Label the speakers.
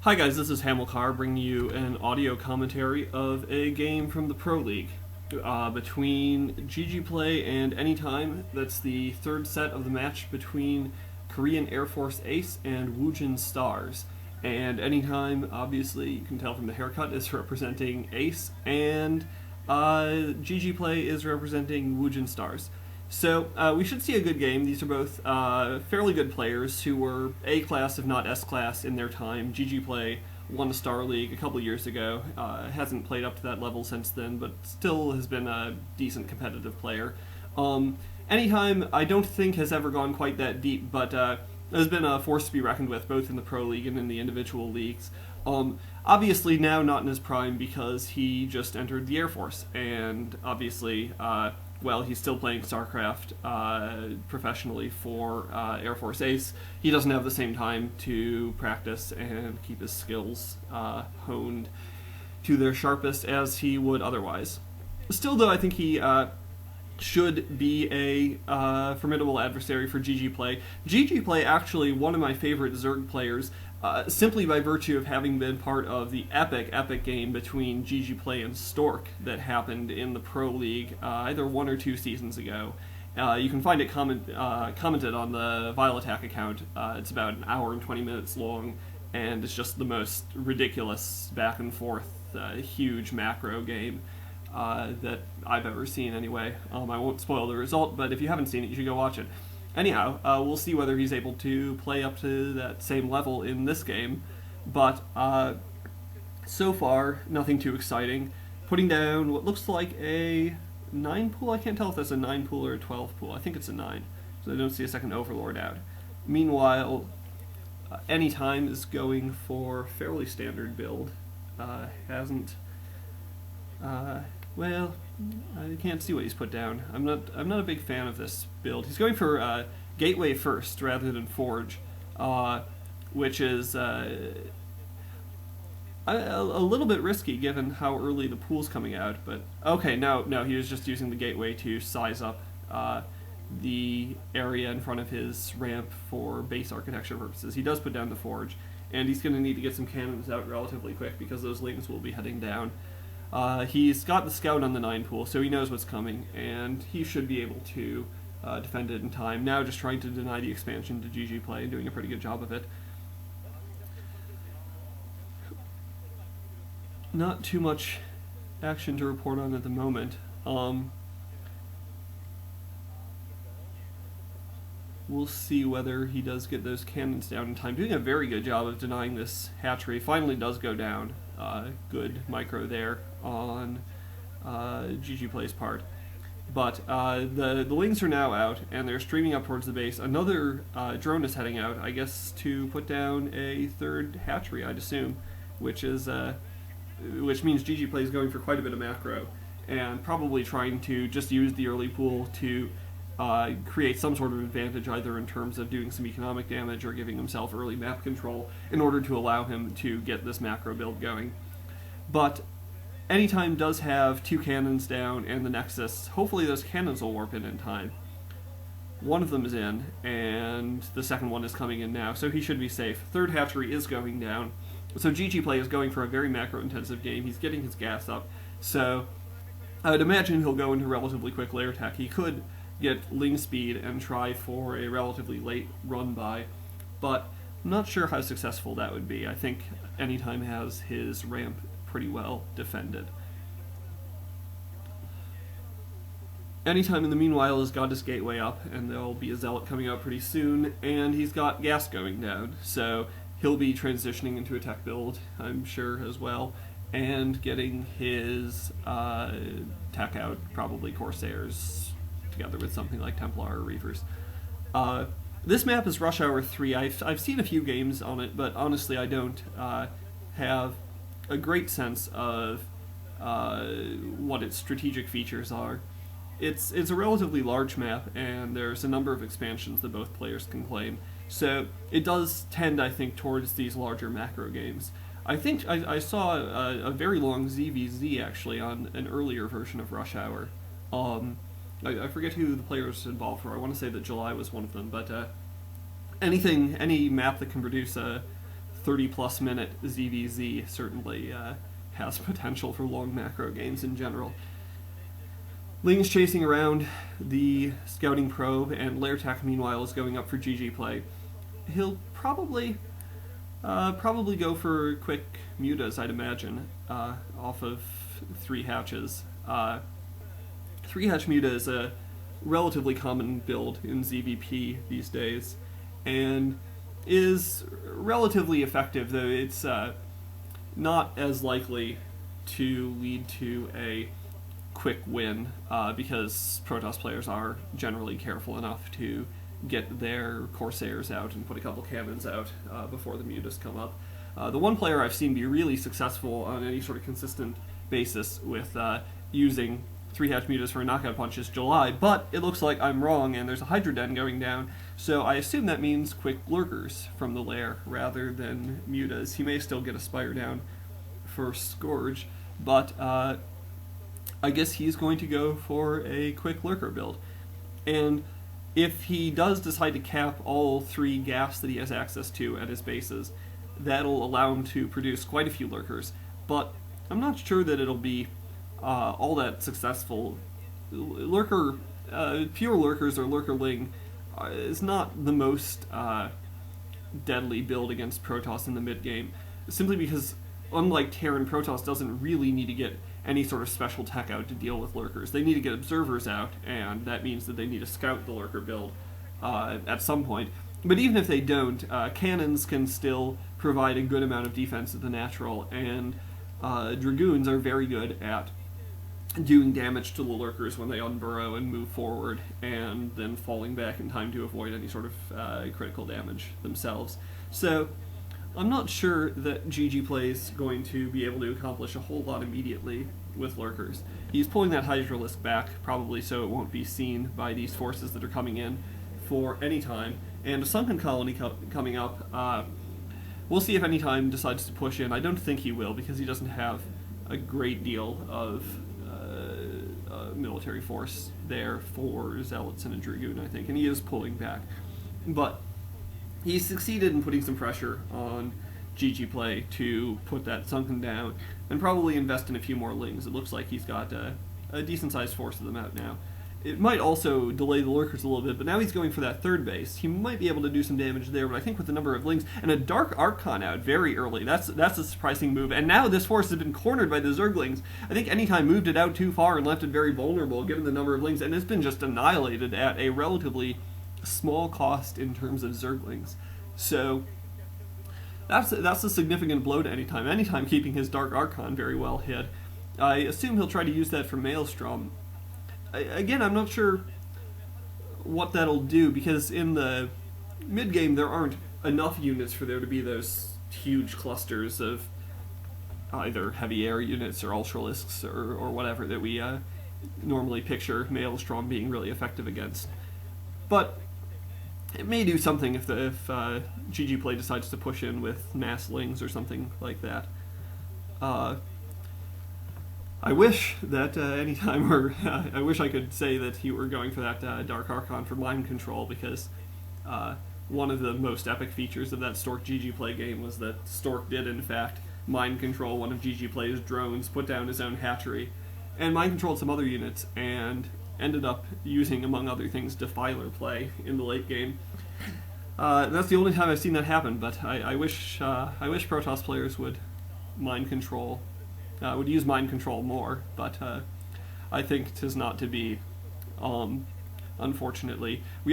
Speaker 1: Hi guys, this is Hamilcar bringing you an audio commentary of a game from the Pro League between GGPlay and Anytime. That's the third set of the match between Korean Air Force Ace and Woojin Stars. And Anytime, obviously, you can tell from the haircut, is representing Ace, and GGPlay is representing Woojin Stars. So we should see a good game. These are both fairly good players who were A-class, if not S-class, in their time. GGPlay won a Star League a couple years ago. Hasn't played up to that level since then, but still has been a decent competitive player. Anytime, I don't think has ever gone quite that deep, but has been a force to be reckoned with, both in the Pro League and in the individual leagues. Obviously now not in his prime because he just entered the Air Force, and obviously... well, he's still playing StarCraft professionally for Air Force Ace. He doesn't have the same time to practice and keep his skills honed to their sharpest as he would otherwise. Still, though, I think he should be a formidable adversary for GGPlay. GGPlay, actually, one of my favorite Zerg players, simply by virtue of having been part of the epic game between GGPlay and Stork that happened in the Pro League either 1 or 2 seasons ago. You can find it commented on the Vile Attack account. It's about an hour and 20 minutes long, and it's just the most ridiculous back and forth, huge macro game that I've ever seen anyway. I won't spoil the result, but if you haven't seen it, you should go watch it. Anyhow, we'll see whether he's able to play up to that same level in this game, but so far, nothing too exciting. Putting down what looks like a 9 pool. I can't tell if that's a 9 pool or a 12 pool. I think it's a 9, so I don't see a second Overlord out. Meanwhile, Anytime is going for fairly standard build. Hasn't... well, I can't see what he's put down. I'm not a big fan of this build. He's going for Gateway first rather than Forge, which is a little bit risky given how early the pool's coming out. But okay, no, he was just using the Gateway to size up the area in front of his ramp for base architecture purposes. He does put down the Forge, and he's going to need to get some cannons out relatively quick because those lings will be heading down. He's got the scout on the 9 pool, so he knows what's coming, and he should be able to defend it in time. Now just trying to deny the expansion to GGPlay and doing a pretty good job of it. Not too much action to report on at the moment. We'll see whether he does get those cannons down in time. Doing a very good job of denying this hatchery. Finally does go down. Good micro there on GGPlay's part. But the wings are now out, and they're streaming up towards the base. Another drone is heading out, I guess, to put down a third hatchery, I'd assume, which means GGPlay is going for quite a bit of macro, and probably trying to just use the early pool to create some sort of advantage, either in terms of doing some economic damage or giving himself early map control in order to allow him to get this macro build going. But Anytime does have 2 cannons down and the Nexus. Hopefully those cannons will warp in time. One of them is in, and the second one is coming in now, so he should be safe. Third hatchery is going down. So GGPlay is going for a very macro-intensive game. He's getting his gas up, so I would imagine he'll go into relatively quick lair attack. He could get ling speed and try for a relatively late run by, but I'm not sure how successful that would be. I think Anytime has his ramp pretty well defended. Anytime in the meanwhile has got his gateway up, and there'll be a zealot coming out pretty soon, and he's got gas going down, so he'll be transitioning into a tech build, I'm sure, as well, and getting his tech out, probably Corsairs, together with something like Templar or Reavers. This map is Rush Hour 3. I've seen a few games on it, but honestly I don't have a great sense of what its strategic features are. It's a relatively large map, and there's a number of expansions that both players can claim, so it does tend, I think, towards these larger macro games. I think I saw a very long ZVZ, actually, on an earlier version of Rush Hour. I forget who the players involved were. I want to say that July was one of them, but any map that can produce a 30-plus minute ZVZ certainly has potential for long macro games in general. Ling's chasing around the scouting probe, and Lair Tech meanwhile is going up for GGPlay. He'll probably go for quick mutas, I'd imagine, off of 3 hatches. 3-hatch muta is a relatively common build in ZVP these days, and is relatively effective, though it's not as likely to lead to a quick win, because Protoss players are generally careful enough to get their Corsairs out and put a couple cannons out before the mutas come up. The one player I've seen be really successful on any sort of consistent basis with using 3-hatch mutas for a knockout punch is July, but it looks like I'm wrong and there's a Hydra Den going down, so I assume that means quick lurkers from the lair rather than mutas. He may still get a Spire down for Scourge, but I guess he's going to go for a quick lurker build. And if he does decide to cap all 3 gaps that he has access to at his bases, that'll allow him to produce quite a few lurkers, but I'm not sure that it'll be all that successful. Pure lurkers or lurkerling is not the most deadly build against Protoss in the mid game, simply because unlike Terran, Protoss doesn't really need to get any sort of special tech out to deal with lurkers. They need to get observers out, and that means that they need to scout the lurker build at some point. But even if they don't, cannons can still provide a good amount of defense at the natural, and Dragoons are very good at doing damage to the lurkers when they unburrow and move forward, and then falling back in time to avoid any sort of critical damage themselves. So I'm not sure that GGPlay is going to be able to accomplish a whole lot immediately with lurkers. He's pulling that Hydralisk back, probably so it won't be seen by these forces that are coming in for any time. And a Sunken Colony coming up. We'll see if Anytime decides to push in. I don't think he will, because he doesn't have a great deal of military force there for Zealots and a Dragoon, I think, and he is pulling back. But he's succeeded in putting some pressure on GGPlay to put that Sunken down, and probably invest in a few more Lings. It looks like he's got a decent-sized force of them out now. It might also delay the lurkers a little bit, but now he's going for that 3rd base. He might be able to do some damage there, but I think with the number of Lings, and a Dark Archon out very early, that's a surprising move. And now this force has been cornered by the Zerglings. I think Anytime moved it out too far and left it very vulnerable, given the number of Lings, and it's been just annihilated at a relatively small cost in terms of Zerglings. So that's a significant blow to Anytime. Anytime keeping his Dark Archon very well hid. I assume he'll try to use that for Maelstrom. Again, I'm not sure what that'll do, because in the mid-game there aren't enough units for there to be those huge clusters of either heavy air units or Ultralisks or whatever that we normally picture Maelstrom being really effective against. But it may do something if GGPlay decides to push in with mass Lings or something like that. I wish that Anytime, or I wish I could say that he were going for that Dark Archon for mind control, because one of the most epic features of that Stork GGPlay game was that Stork did in fact mind control one of GGPlay's drones, put down his own hatchery, and mind controlled some other units, and ended up using, among other things, Defiler play in the late game. That's the only time I've seen that happen, but I wish Protoss players would mind control. Would use mind control more, but I think 'tis not to be, unfortunately. We